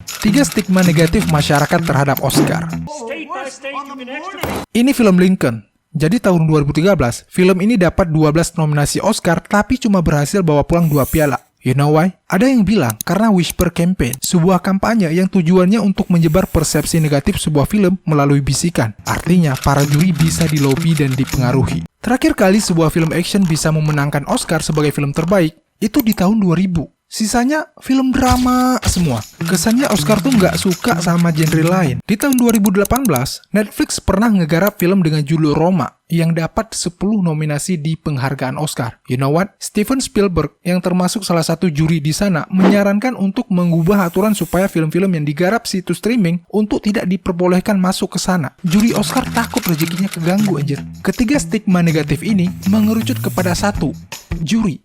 3 stigma negatif masyarakat terhadap Oscar. Ini film Lincoln. Jadi tahun 2013, film ini dapat 12 nominasi Oscar tapi cuma berhasil bawa pulang 2 piala. You know why? Ada yang bilang karena Whisper Campaign, sebuah kampanye yang tujuannya untuk menyebar persepsi negatif sebuah film melalui bisikan. Artinya, para juri bisa dilobi dan dipengaruhi. Terakhir kali sebuah film action bisa memenangkan Oscar sebagai film terbaik, itu di tahun 2000. Sisanya film drama semua. Kesannya Oscar tuh nggak suka sama genre lain. Di tahun 2018, Netflix pernah ngegarap film dengan judul Roma yang dapat 10 nominasi di penghargaan Oscar. You know what? Steven Spielberg yang termasuk salah satu juri di sana menyarankan untuk mengubah aturan supaya film-film yang digarap situs streaming untuk tidak diperbolehkan masuk ke sana. Juri Oscar takut rezekinya keganggu anjir. Ketiga stigma negatif ini mengerucut kepada satu, juri.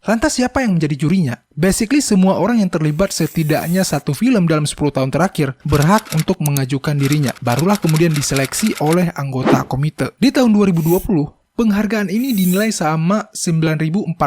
Lantas siapa yang menjadi jurinya? Basically semua orang yang terlibat setidaknya satu film dalam 10 tahun terakhir berhak untuk mengajukan dirinya. Barulah kemudian diseleksi oleh anggota komite. Di tahun 2020, penghargaan ini dinilai sama 9.427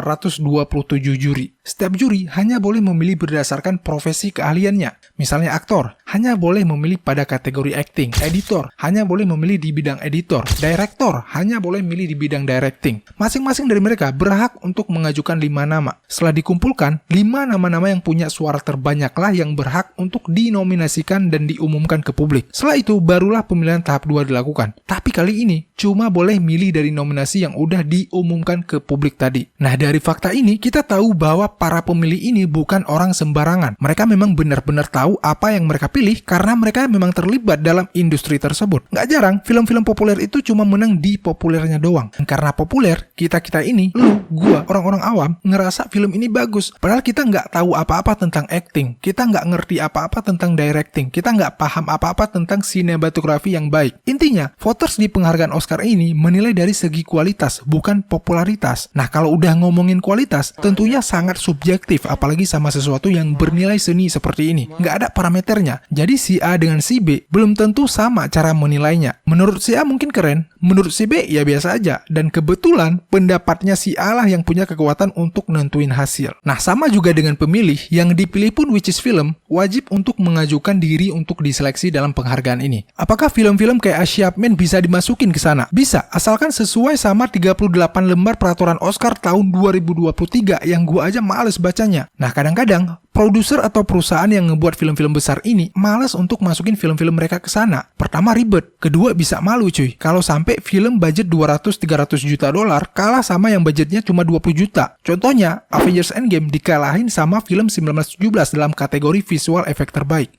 juri. Setiap juri hanya boleh memilih berdasarkan profesi keahliannya. Misalnya aktor, hanya boleh memilih pada kategori acting. Editor, hanya boleh memilih di bidang editor. Director, hanya boleh memilih di bidang directing. Masing-masing dari mereka berhak untuk mengajukan 5 nama. Setelah dikumpulkan, 5 nama-nama yang punya suara terbanyaklah yang berhak untuk dinominasikan dan diumumkan ke publik. Setelah itu, barulah pemilihan tahap 2 dilakukan. Tapi kali ini, cuma boleh milih dari nominasi yang udah diumumkan ke publik tadi. Nah, dari fakta ini, kita tahu bahwa para pemilih ini bukan orang sembarangan. Mereka memang benar-benar tahu apa yang mereka pilih karena mereka memang terlibat dalam industri tersebut. Nggak jarang, film-film populer itu cuma menang di populernya doang. Karena populer, kita-kita ini, lu, gua, orang-orang awam, ngerasa film ini bagus. Padahal kita nggak tahu apa-apa tentang acting. Kita nggak ngerti apa-apa tentang directing. Kita nggak paham apa-apa tentang sinematografi yang baik. Intinya, voters di penghargaan Oscar ini menilai dari segi kualitas, bukan popularitas. Nah, kalau udah ngomongin kualitas, tentunya sangat subjektif, apalagi sama sesuatu yang bernilai seni seperti ini. Nggak ada parameternya. Jadi si A dengan si B belum tentu sama cara menilainya. Menurut si A mungkin keren, menurut si B ya biasa aja. Dan kebetulan pendapatnya si A lah yang punya kekuatan untuk nentuin hasil. Nah, sama juga dengan pemilih, yang dipilih pun which is film, wajib untuk mengajukan diri untuk diseleksi dalam penghargaan ini. Apakah film-film kayak Asyapmen bisa dimasukin ke sana? Bisa, asalkan sesuai sama 38 lembar peraturan Oscar tahun 2023 yang gua aja males bacanya. Nah, kadang-kadang produser atau perusahaan yang ngebuat film-film besar ini males untuk masukin film-film mereka ke sana. Pertama ribet, kedua bisa malu cuy. Kalau sampai film budget 200-300 juta dolar kalah sama yang budgetnya cuma 20 juta. Contohnya, Avengers Endgame dikalahin sama film 1917 dalam kategori visual efek terbaik.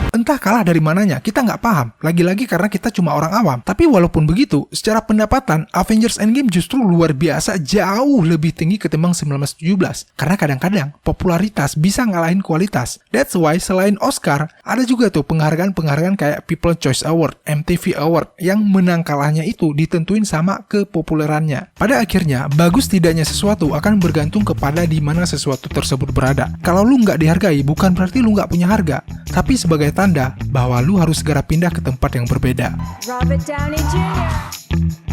Entah kalah dari mananya, kita nggak paham. Lagi-lagi karena kita cuma orang awam. Tapi walaupun begitu, secara pendapatan, Avengers Endgame justru luar biasa jauh lebih tinggi ketimbang 1917. Karena kadang-kadang, popularitas bisa ngalahin kualitas. That's why selain Oscar, ada juga tuh penghargaan-penghargaan kayak People's Choice Award, MTV Award, yang menang kalahnya itu ditentuin sama kepopulerannya. Pada akhirnya, bagus tidaknya sesuatu akan bergantung kepada di mana sesuatu tersebut berada. Kalau lu nggak dihargai, bukan berarti lu nggak punya harga. Tapi sebagai tanda bahwa lu harus segera pindah ke tempat yang berbeda. Robert Downey Jr.